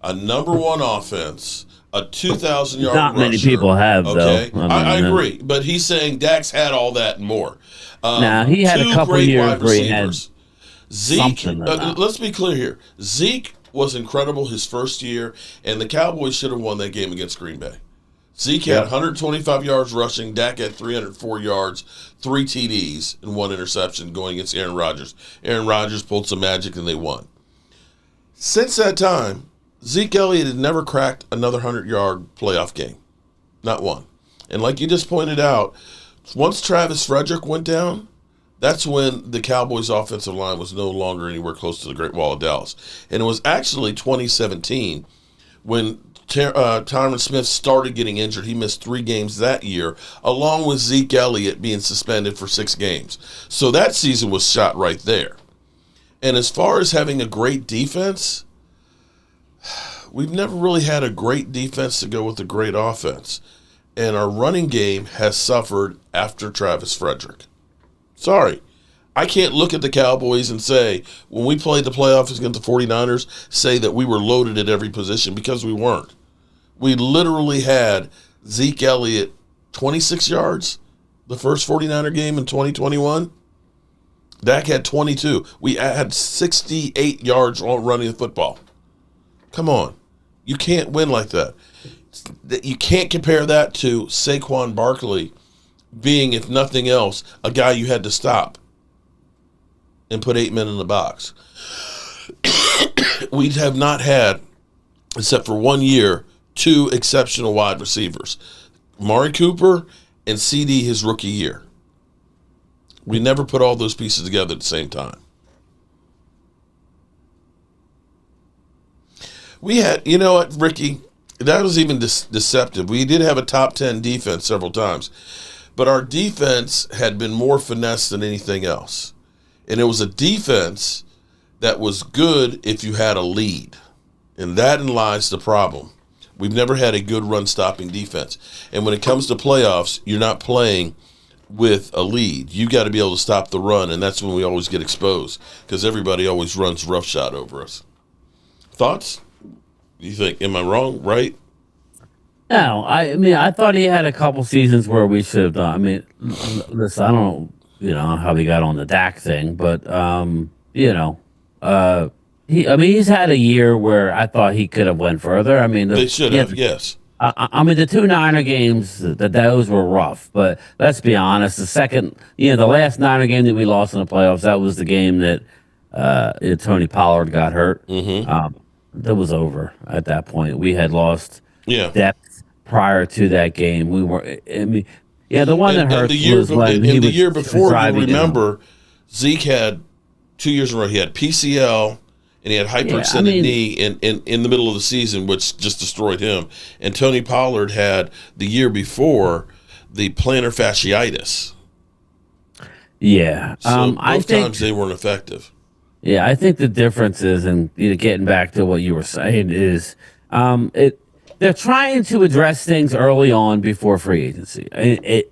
A number 1 offense, a 2,000-yard rusher. Not many people have, okay? though. I agree, but he's saying Dak's had all that and more. He had a couple years where he had Zeke, let's be clear here. Zeke was incredible his first year, and the Cowboys should have won that game against Green Bay. Zeke had 125 yards rushing. Dak had 304 yards, 3 TDs, and 1 interception going against Aaron Rodgers. Aaron Rodgers pulled some magic, and they won. Since that time, Zeke Elliott had never cracked another 100-yard playoff game. Not one. And like you just pointed out, once Travis Frederick went down, that's when the Cowboys' offensive line was no longer anywhere close to the Great Wall of Dallas. And it was actually 2017 when Tyron Smith started getting injured. He missed 3 games that year, along with Zeke Elliott being suspended for 6 games. So that season was shot right there. And as far as having a great defense, we've never really had a great defense to go with a great offense. And our running game has suffered after Travis Frederick. Sorry. I can't look at the Cowboys and say, when we played the playoffs against the 49ers, say that we were loaded at every position, because we weren't. We literally had Zeke Elliott 26 yards the first 49er game in 2021. Dak had 22. We had 68 yards running the football. Come on. You can't win like that. You can't compare that to Saquon Barkley being, if nothing else, a guy you had to stop and put 8 men in the box. We have not had, except for 1 year, 2 exceptional wide receivers. Amari Cooper and CD his rookie year. We never put all those pieces together at the same time. We had, you know what, Ricky, that was even deceptive. We did have a top 10 defense several times, but our defense had been more finesse than anything else. And it was a defense that was good if you had a lead. And therein lies the problem. We've never had a good run-stopping defense. And when it comes to playoffs, you're not playing with a lead. You got to be able to stop the run, and that's when we always get exposed because everybody always runs roughshod over us. Thoughts? You think, am I wrong, right? No, I mean, I thought he had a couple seasons where we should have done. I mean, listen, I don't know, how he got on the Dak thing, but I mean, he's had a year where I thought he could have went further. I mean, They should have, yes. I mean, the two Niner games, those were rough. But let's be honest, the last Niner game that we lost in the playoffs, that was the game that Tony Pollard got hurt. That was over at that point. We had lost depth prior to that game. We were, I mean, the one that hurt was when in the year before. You remember, Zeke had 2 years in a row. He had PCL. And he had hyperextended knee in the middle of the season, which just destroyed him. And Tony Pollard had the year before the plantar fasciitis. Yeah. So both times they weren't effective. Yeah, I think the difference is, and getting back to what you were saying, is they're trying to address things early on before free agency.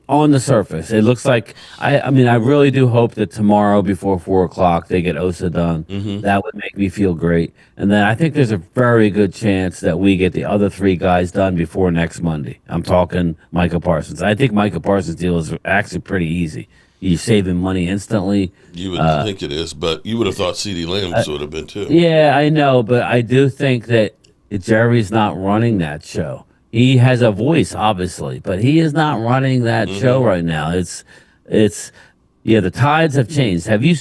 On the surface, it looks like I mean, I really do hope that tomorrow before 4 o'clock they get Osa done. That would make me feel great. And then I think there's a very good chance that we get the other three guys done before next Monday. I'm talking Micah Parsons. I think Micah Parsons' deal is actually pretty easy. You're saving money instantly. You would think it is, but you would have thought CeeDee Lamb would have been too. Yeah, I know, but I do think that Jerry's not running that show. He has a voice, obviously, but he is not running that show right now. It's the tides have changed. Have you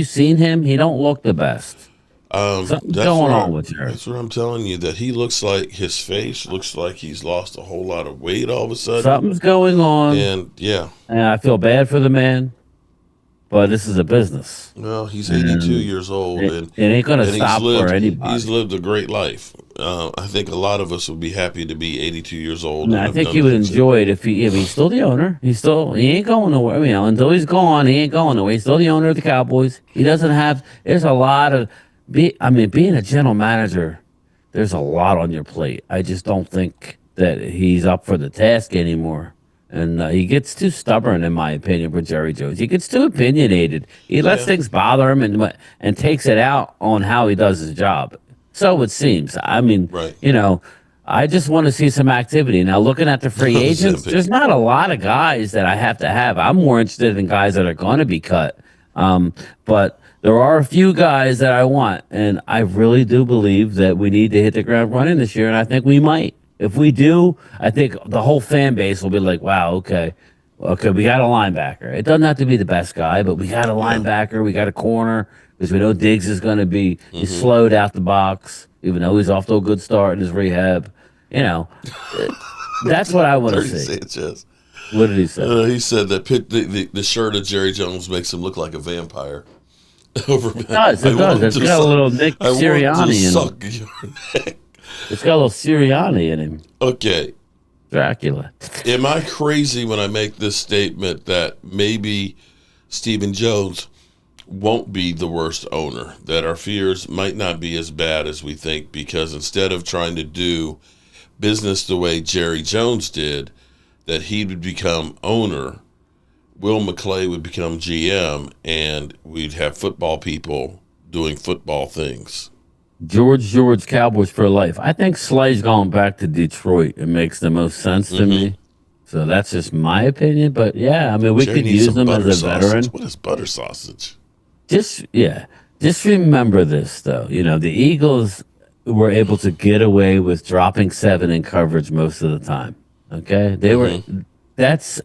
seen him? He don't look the best. Something's going on with Jerry. That's what I'm telling you. That he looks like his face looks like he's lost a whole lot of weight all of a sudden. Something's going on, and I feel bad for the man. But this is a business. Well, he's 82 years old, and it ain't going to stop for anybody. He's lived a great life. I think a lot of us would be happy to be 82 years old. I think he would enjoy it if he's still the owner. He ain't going nowhere. Until he's gone, he ain't going nowhere. He's still the owner of the Cowboys. He doesn't have. There's a lot of. Being a general manager, there's a lot on your plate. I just don't think that he's up for the task anymore. And he gets too stubborn, in my opinion, for Jerry Jones. He gets too opinionated. He lets things bother him and takes it out on how he does his job. So it seems. I mean, I just want to see some activity. Now, looking at the free agents, there's not a lot of guys that I have to have. I'm more interested in guys that are going to be cut. But there are a few guys that I want. And I really do believe that we need to hit the ground running this year, and I think we might. If we do, I think the whole fan base will be like, wow, okay, we got a linebacker. It doesn't have to be the best guy, but we got a linebacker, we got a corner, because we know Diggs is going to be he's slowed out the box, even though he's off to a good start in his rehab. That's what I want to see. Sanchez. What did he say? He said that the shirt of Jerry Jones makes him look like a vampire. It does. It's got a little Nick Sirianni in it. It's got a little Sirianni in him. Okay. Dracula. Am I crazy when I make this statement that maybe Stephen Jones won't be the worst owner, that our fears might not be as bad as we think, because instead of trying to do business the way Jerry Jones did, that he would become owner, Will McClay would become GM, and we'd have football people doing football things. George, Cowboys for life. I think Slay's going back to Detroit. It makes the most sense to me. So that's just my opinion. But yeah, I mean, we could use him as a veteran. What is butter sausage? Just remember this, though. The Eagles were able to get away with dropping 7 in coverage most of the time. Okay, they were. That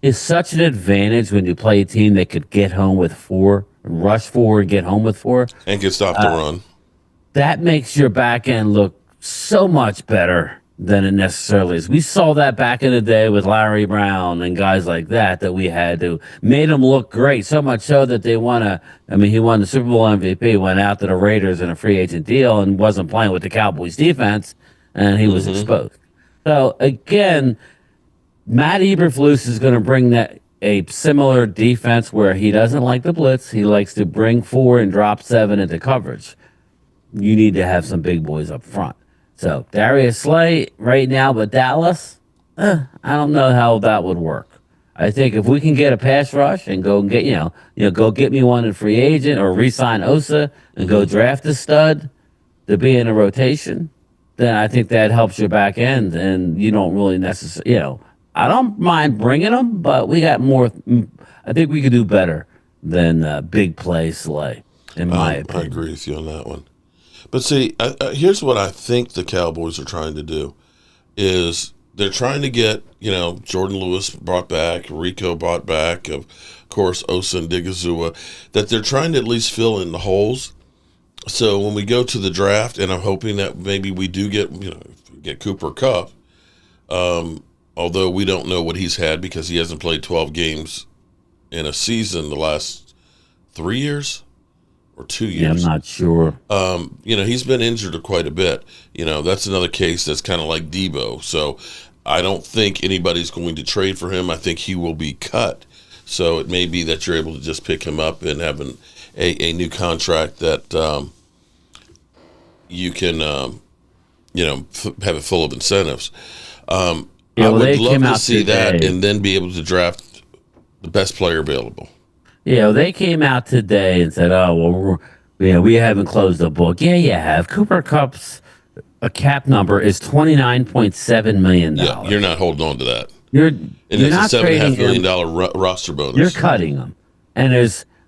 is such an advantage when you play a team that could get home with 4. Rush 4, get home with 4, and can stop the run. That makes your back end look so much better than it necessarily is. We saw that back in the day with Larry Brown and guys like that that we had to made them look great. So much so that they won a. I mean, he won the Super Bowl MVP, went out to the Raiders in a free agent deal, and wasn't playing with the Cowboys defense, and he was Mm-hmm. exposed. So again, Matt Eberflus is going to bring that a similar defense where he doesn't like the blitz. He likes to bring four and drop seven into coverage. You need to have some big boys up front. So Darius Slay right now with Dallas, I don't know how that would work. I think if we can get a pass rush and go and get go get me one in free agent or re-sign Osa and go Mm-hmm. draft a stud to be in a rotation, then I think that helps your back end, and you don't really necessarily, I don't mind bringing them, but we got more. I think we could do better than big play Slay, in my I opinion. agree with you on that one. But see, here's what I think the Cowboys are trying to do is they're trying to get, Jordan Lewis brought back, Rico brought back, of course, Osa and Digazua, that they're trying to at least fill in the holes. So when we go to the draft, and I'm hoping that maybe we do get Cooper Kupp, although we don't know what he's had because he hasn't played 12 games in a season the last 3 years or 2 Yeah, I'm years. not sure. He's been injured quite a bit. That's another case that's kind of like Debo. So I don't think anybody's going to trade for him. I think he will be cut. So it may be that you're able to just pick him up and have a new contract that you can, have it full of incentives. Yeah, I well, would they love came to out see that today. and then be able to draft the best player available. Yeah, well, they came out today and said, "Oh, well, we haven't closed the book." Yeah, you have. Cooper Cup's a cap number is $29.7 million. Yeah, you're not holding on to that. You're And you're it's a not $7.5 trading million him. roster You're bonus. cutting him. And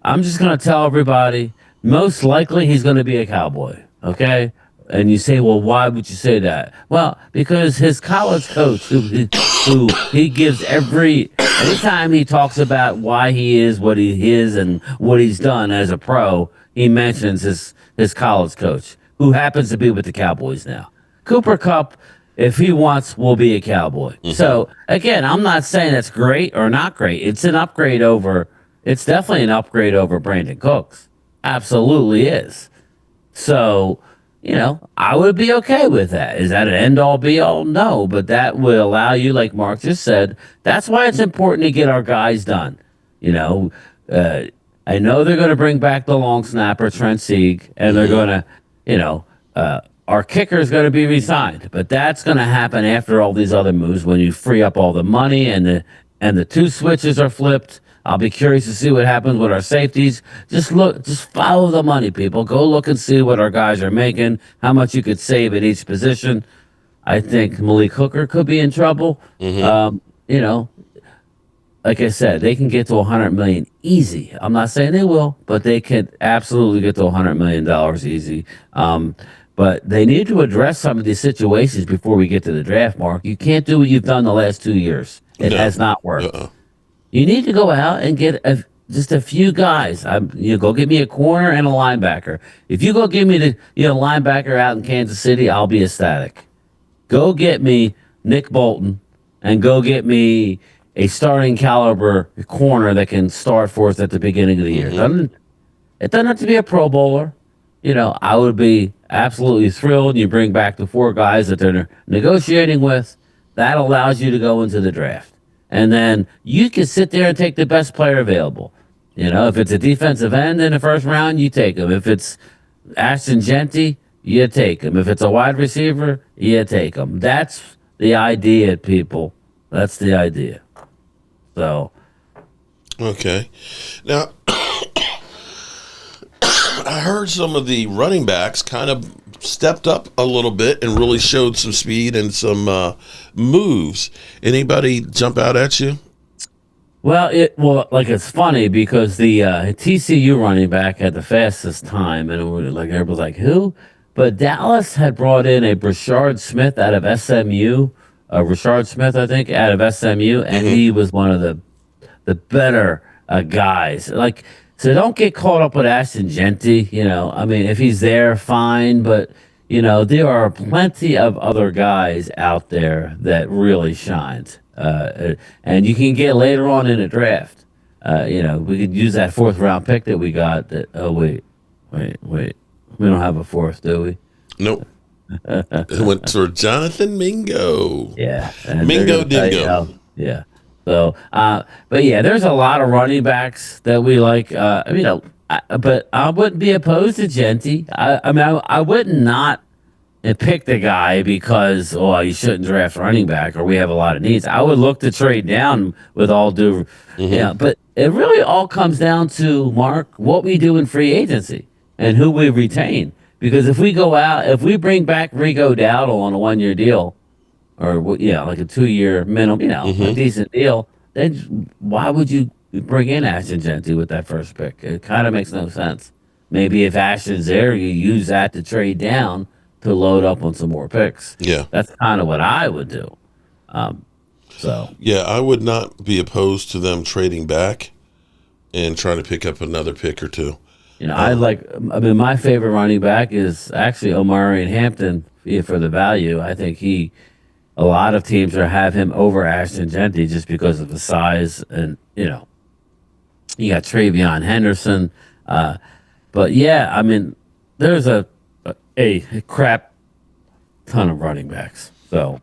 I'm just going to tell everybody, most likely he's going to be a Cowboy. Okay. And you say, well, why would you say that? Well, because his college coach, who he gives anytime he talks about why he is what he is and what he's done as a pro, he mentions his college coach, who happens to be with the Cowboys now. Cooper Cup, if he wants, will be a Cowboy. So again, I'm not saying it's great or not great. It's an upgrade over. It's definitely an upgrade over Brandon Cooks. Absolutely is. So, I would be okay with that. Is that an end all be all? No, but that will allow you, like Mark just said, that's why it's important to get our guys done. You know, uh, I know they're going to bring back the long snapper, Trent Sieg, and they're going to, our kicker is going to be resigned, but that's going to happen after all these other moves when you free up all the money and the two switches are flipped. I'll be curious to see what happens with our safeties. Just follow the money, people. Go look and see what our guys are making, how much you could save at each position. I think Malik Hooker could be in trouble. You know, like I said, they can get to 100 million easy. I'm not saying they will, but they could absolutely get to 100 million dollars easy. But they need to address some of these situations before we get to the draft, Mark. You can't do what you've done the last 2 years. It No. has not worked. Uh-uh. You need to go out and get just a few guys. Go get me a corner and a linebacker. If you go give me the linebacker out in Kansas City, I'll be ecstatic. Go get me Nick Bolton and go get me a starting caliber corner that can start for us at the beginning of the year. It doesn't have to be a Pro Bowler. I would be absolutely thrilled. You bring back the four guys that they're negotiating with. That allows you to go into the draft. And then you can sit there and take the best player available. If it's a defensive end in the first round, you take him. If it's Ashton Genty, you take him. If it's a wide receiver, you take him. That's the idea, people. That's the idea. So, Okay. Now, I heard some of the running backs kind of stepped up a little bit and really showed some speed and some moves. Anybody jump out at you? well, it's funny because the TCU running back had the fastest time, and it was like everybody's like, who? But Dallas had brought in a Brashard Smith out of SMU, Rashard Smith, I think, out of SMU, and he was one of the better guys. So don't get caught up with Ashton Genty. I mean, if he's there, fine, but there are plenty of other guys out there that really shined, and you can get later on in the draft. We could use that fourth round pick that we got. That wait, we don't have a fourth, do we? Nope. It went for Jonathan Mingo. Yeah, and Mingo Dingo. Yeah. So, but yeah, there's a lot of running backs that we like. But I wouldn't be opposed to Genty. I would not pick the guy because you shouldn't draft running back or we have a lot of needs. I would look to trade down with all due. Yeah, but it really all comes down to Mark what we do in free agency and who we retain. Because if we go out, if we bring back Rico Dowdle on a 1-year deal, or like a 2-year minimum, a decent deal, then why would you bring in Ashton Genty with that first pick? It kind of makes no sense. Maybe if Ashton's there, you use that to trade down to load up on some more picks. Yeah, that's kind of what I would do. Yeah, I would not be opposed to them trading back and trying to pick up another pick or two. My favorite running back is actually Omarion Hampton for the value. I think a lot of teams have him over Ashton Genty just because of the size and, you got Travion Henderson. But yeah, there's a crap ton of running backs. So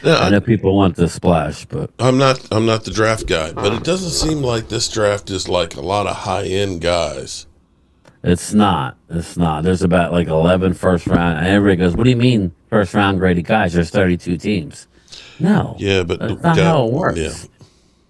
I know people want to splash, but I'm not the draft guy, but it doesn't seem like this draft is like a lot of high end guys. It's not. There's about like 11 first round. And everybody goes, "What do you mean first round graded guys? There's 32 teams." No. Yeah, but that's not how it works. Yeah.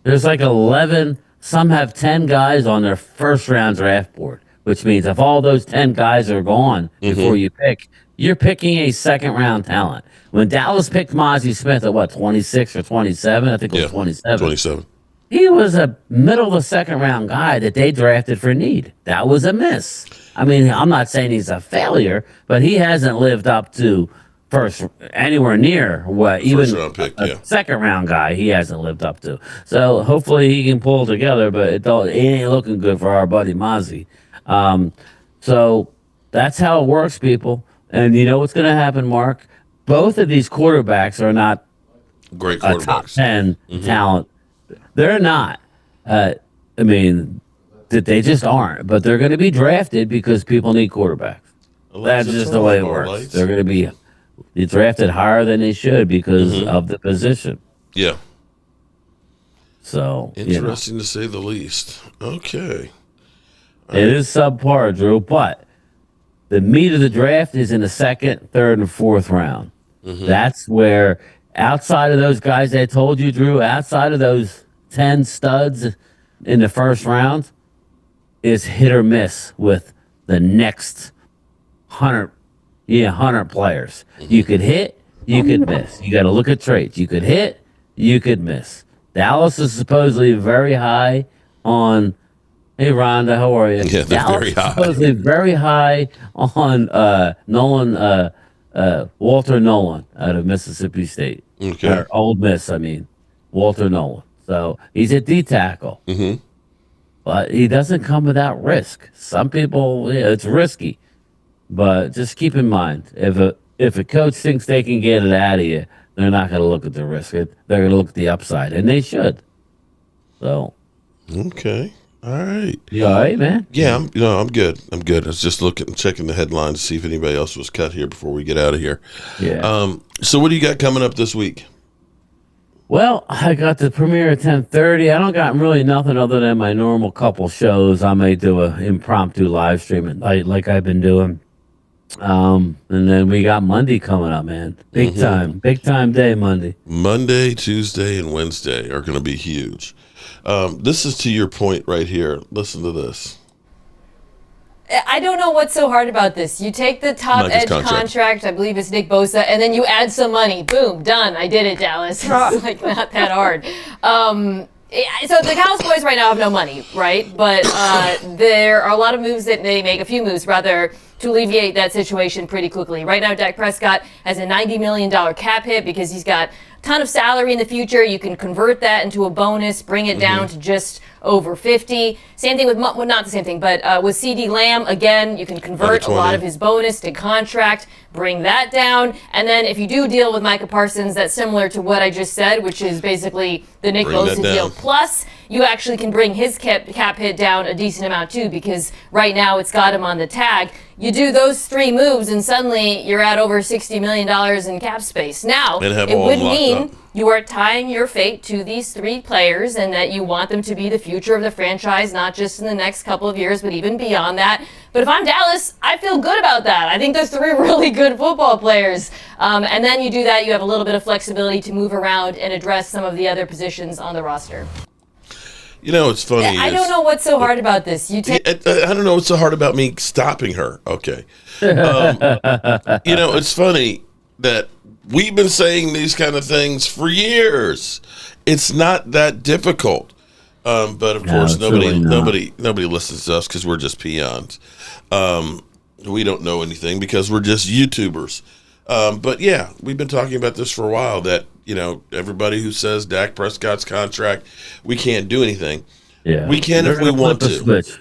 There's like 11. Some have 10 guys on their first round draft board, which means if all those 10 guys are gone before you pick, you're picking a second round talent. When Dallas picked Mozzie Smith at 26 or 27, I think it was 27. 27. He was a middle of the second round guy that they drafted for need. That was a miss. I'm not saying he's a failure, but he hasn't lived up to anywhere near what even a second round guy he hasn't lived up to. So hopefully he can pull together, but it ain't looking good for our buddy Mozzie. So that's how it works, people. And you know what's going to happen, Mark? Both of these quarterbacks are not great quarterbacks. Top 10 talent. They're not. They just aren't. But they're going to be drafted because people need quarterbacks. That's just the way it works. They're going to be drafted higher than they should because of the position. Yeah. So interesting to say the least. Okay. It is subpar, Drew, but the meat of the draft is in the second, third, and fourth round. That's where, outside of those guys I told you, Drew, outside of those 10 studs in the first round, is hit or miss with the next 100 players. You could hit, you could miss. You got to look at traits. You could hit, you could miss. Dallas is supposedly very high on. Hey, Rhonda, how are you? Yeah, they're very high. Supposedly very high on Nolan, Walter Nolan out of Mississippi State. Okay. Or Old Miss, Walter Nolan. So he's a D tackle. But he doesn't come without risk. Some people, it's risky. But just keep in mind, if a coach thinks they can get it out of you, they're not going to look at the risk. They're going to look at the upside, and they should. So. Okay. All right. You all right, man? Yeah, I'm good. I was just checking the headlines to see if anybody else was cut here before we get out of here. Yeah. So what do you got coming up this week? Well, I got the premiere at 10:30. I don't got really nothing other than my normal couple shows. I may do an impromptu live stream at night like I've been doing. And then we got Monday coming up, man. Big time day Monday. Monday, Tuesday, and Wednesday are going to be huge. This is to your point right here. Listen to this. I don't know what's so hard about this. You take the top edge contract, I believe it's Nick Bosa, and then you add some money. Boom, done. I did it, Dallas. It's like not that hard. So the Cowboys right now have no money, right? But there are a lot of moves that they make, a few moves rather, to alleviate that situation pretty quickly. Right now, Dak Prescott has a $90 million cap hit because he's got ton of salary in the future. You can convert that into a bonus, bring it down to just over 50. Same thing with, well, not the same thing, but with CD Lamb, again, you can convert a lot of his bonus to contract, bring that down. And then if you do deal with Micah Parsons, that's similar to what I just said, which is basically the Nick Bosa deal. Plus, you actually can bring his cap hit down a decent amount too, because right now it's got him on the tag. You do those 3 moves and suddenly you're at over $60 million in cap space. Now, it would mean you are tying your fate to these 3 players and that you want them to be the future of the franchise, not just in the next couple of years, but even beyond that. But if I'm Dallas, I feel good about that. I think those 3 really good football players. And then you do that, you have a little bit of flexibility to move around and address some of the other positions on the roster. You know, it's funny. I don't know what's so hard about this. I don't know what's so hard about me stopping her. Okay. You know, it's funny that we've been saying these kind of things for years. It's not that difficult. But of course, nobody listens to us because we're just peons. We don't know anything because we're just YouTubers. But yeah, we've been talking about this for a while, that, you know, everybody who says Dak Prescott's contract, we can't do anything. Yeah. We can if we want to. Switch.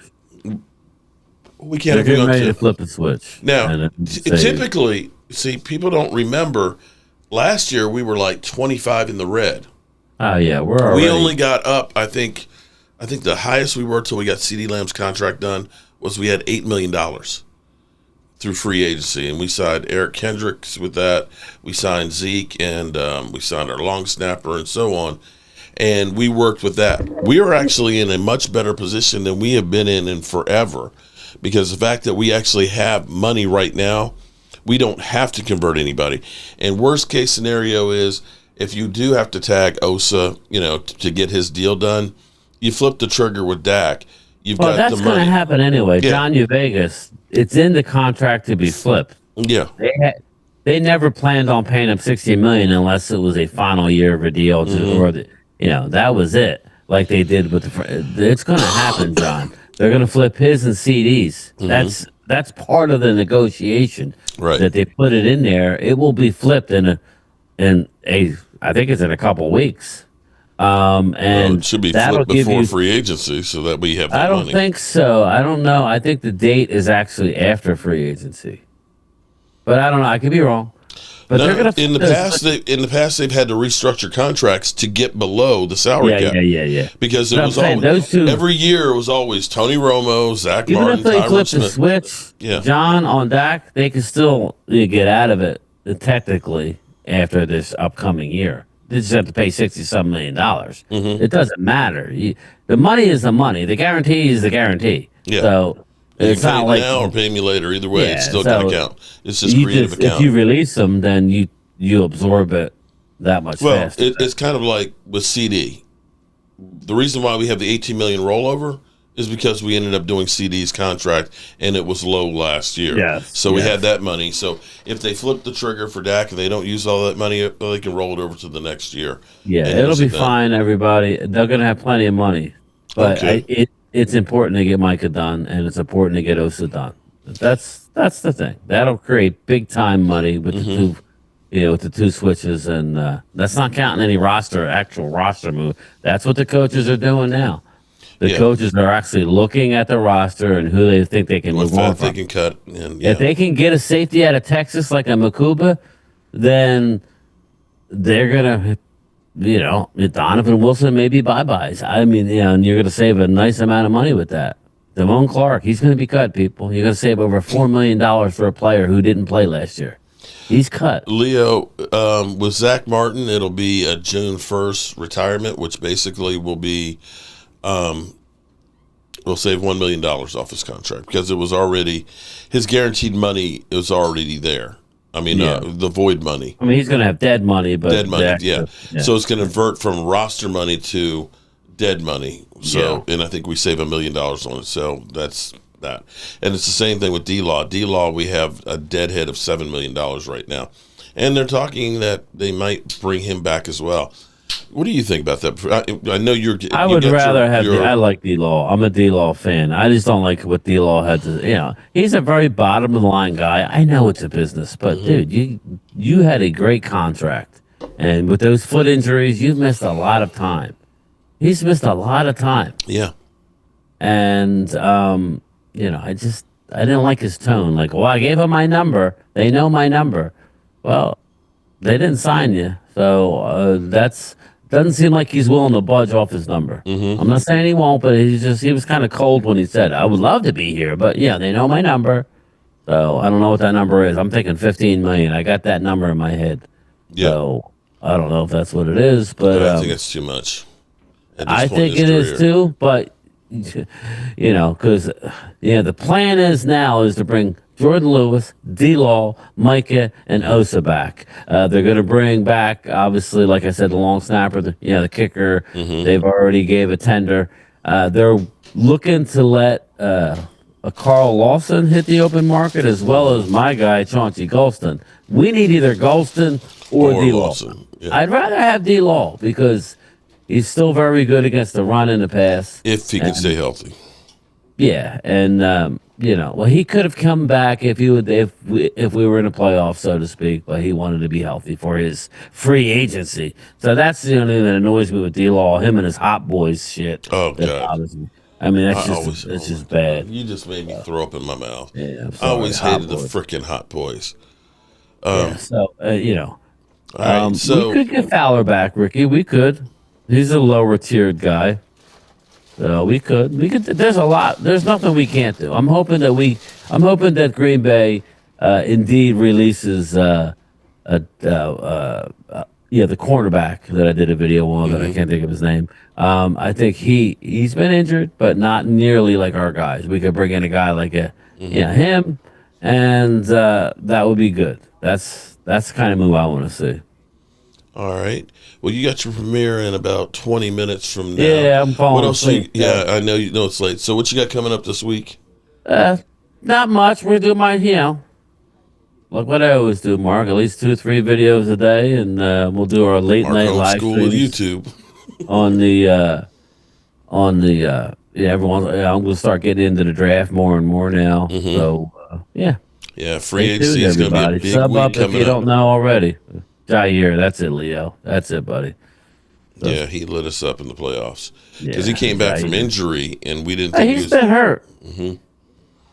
We can if we want to. Flip the switch. Now, typically, see, people don't remember, last year we were like 25 in the red. Oh, yeah. We only got up, I think the highest we were till we got CeeDee Lamb's contract done was we had $8 million through free agency, and we signed Eric Kendricks with that. We signed Zeke, and we signed our long snapper, and so on. And we worked with that. We are actually in a much better position than we have been in forever, because the fact that we actually have money right now, we don't have to convert anybody. And worst case scenario is, if you do have to tag Osa, you know, to get his deal done, you flip the trigger with Dak. You've got the money. That's going to happen anyway. Yeah. John Vegas, it's in the contract to be flipped. Yeah. They never planned on paying him $60 million unless it was a final year of a deal, that was it. Like they did with it's going to happen, John. They're going to flip his and CDs. That's part of the negotiation. Right. That they put it in there. It will be flipped I think it's in a couple weeks. And it should be flipped before free agency so that we have that money. I don't think so. I don't know. I think the date is actually after free agency. But I don't know. I could be wrong. But they're gonna in the past they've had to restructure contracts to get below the salary cap. Yeah. Because it was always, every year it was always Tony Romo, Zack Martin, even if they flip the switch, yeah. John, on Dak, they can still get out of it technically after this upcoming year. They just have to pay $60-some million. It doesn't matter. The money is the money. The guarantee is the guarantee. Yeah. So it's not like now or pay me later. Either way, it's still going to count. It's just creative accounting. If you release them, then you absorb it that much faster. It's kind of like with CD. The reason why we have the $18 million rollover is because we ended up doing CD's contract and it was low last year. Yes. So we had that money. So if they flip the trigger for Dak and they don't use all that money, they can roll it over to the next year. Yeah, it'll be fine, everybody. They're going to have plenty of money. But it's important to get Micah done, and it's important to get Osa done. That's the thing. That'll create big time money with the two, with the 2 switches, and that's not counting any actual roster move. That's what the coaches are doing now. The coaches are actually looking at the roster and who they think they can move on from. They can cut. And, If they can get a safety out of Texas like a Makuba, then they're gonna. Donovan Wilson maybe bye-byes. I mean, and you're going to save a nice amount of money with that. Damone Clark, he's going to be cut, people. You're going to save over $4 million for a player who didn't play last year. He's cut. Leo, with Zack Martin, it'll be a June 1st retirement, which basically will be, we'll save $1 million off his contract because it was already, his guaranteed money is already there. I mean, the void money. I mean, he's going to have dead money, but dead money, yeah. So it's going to convert from roster money to dead money. So, and I think we save $1 million on it. So that's that. And it's the same thing with D-Law. D-Law, we have a deadhead of $7 million right now, and they're talking that they might bring him back as well. What do you think about that? I know you're. I would rather have. I like D-Law. I'm a D-Law fan. I just don't like what D-Law had to. He's a very bottom of the line guy. I know it's a business, but dude, you had a great contract. And with those foot injuries, you've missed a lot of time. He's missed a lot of time. Yeah. And, I didn't like his tone. Like, well, I gave him my number. They know my number. Well, they didn't sign you. So doesn't seem like he's willing to budge off his number. I'm not saying he won't, but he was kind of cold when he said, I would love to be here, but yeah, they know my number. So I don't know what that number is. I'm thinking 15 million. I got that number in my head. Yeah. So I don't know if that's what it is, but I think it's too much. I think it is too, but because the plan is to bring Jordan Lewis, D-Law, Micah, and Osa back. They're going to bring back, obviously, like I said, the long snapper, the kicker. They've already gave a tender. They're looking to let Carl Lawson hit the open market, as well as my guy, Chauncey Golston. We need either Golston or D-Law. Yeah. I'd rather have D-Law because he's still very good against the run and the pass. If he can stay healthy. Yeah, and he could have come back if we were in the playoffs, so to speak, but he wanted to be healthy for his free agency. So that's the only thing that annoys me with D-Law, him and his hot boys shit. Oh, God. I mean, that's just bad. You just made me throw up in my mouth. Yeah, I always hated the freaking hot boys. So all right, so we could get Fowler back, Ricky. We could. He's a lower tiered guy. So we could. There's a lot. There's nothing we can't do. I'm hoping that Green Bay indeed releases the cornerback that I did a video on that I can't think of his name. I think he's been injured, but not nearly like our guys. We could bring in a guy like him, and that would be good. That's the kind of move I want to see. All right. Well, you got your premiere in about 20 minutes from now. Yeah, I'm falling What else? asleep. I know you know it's late. So what you got coming up this week? Not much. We're doing like what I always do, Mark. At least 2 or 3 videos a day, and we'll do our late night live school streams with YouTube on the everyone. I'm gonna start getting into the draft more and more now. So yeah, free agency is gonna be a big Sub week up if you don't know already. Jair, that's it, Leo. That's it, buddy. So, yeah, he lit us up in the playoffs because he came back from injury, and we didn't. He's been hurt.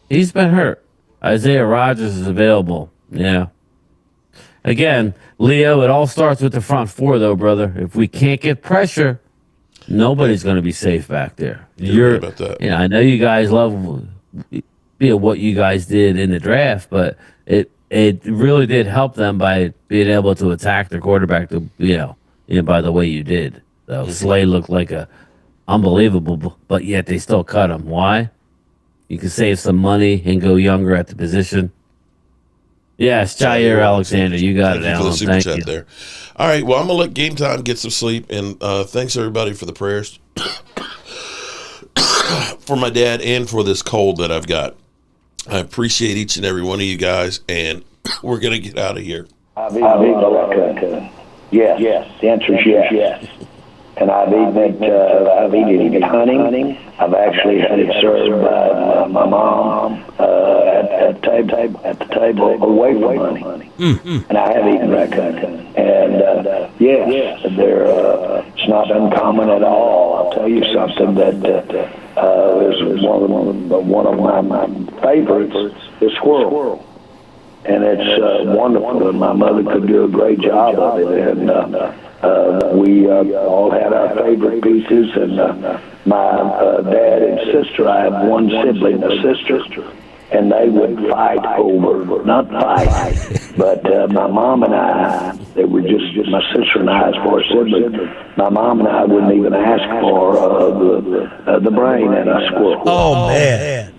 He's been hurt. Isaiah Rodgers is available. Yeah. Again, Leo, it all starts with the front four, though, brother. If we can't get pressure, nobody's going to be safe back there. You're right about that. I know you guys love what you guys did in the draft, but it really did help them by being able to attack the quarterback by the way you did. So Slay looked like unbelievable, but yet they still cut him. Why? You can save some money and go younger at the position. Yes, Jair Alexander, you got it, Alan. Thank you. There. All right, well, I'm going to let Game Time get some sleep, and thanks, everybody, for the prayers for my dad and for this cold that I've got. I appreciate each and every one of you guys, and we're going to get out of here. Yes. The answer is yes. And I've eaten it hunting. I've actually had it served by my mom at the table away from hunting. And I have eaten raccoon. And yes, it's not uncommon at all. I'll tell you something that is one of my favorites is squirrel. And it's wonderful, and my mother could do a great job of it. And we all had our favorite pieces, and my dad and sister, I have one sibling, a sister, and they would fight over, not fight, but my mom and I, they were just, my sister and I, as far as siblings, my mom and I wouldn't even ask for the brain in a squirrel. Oh, man.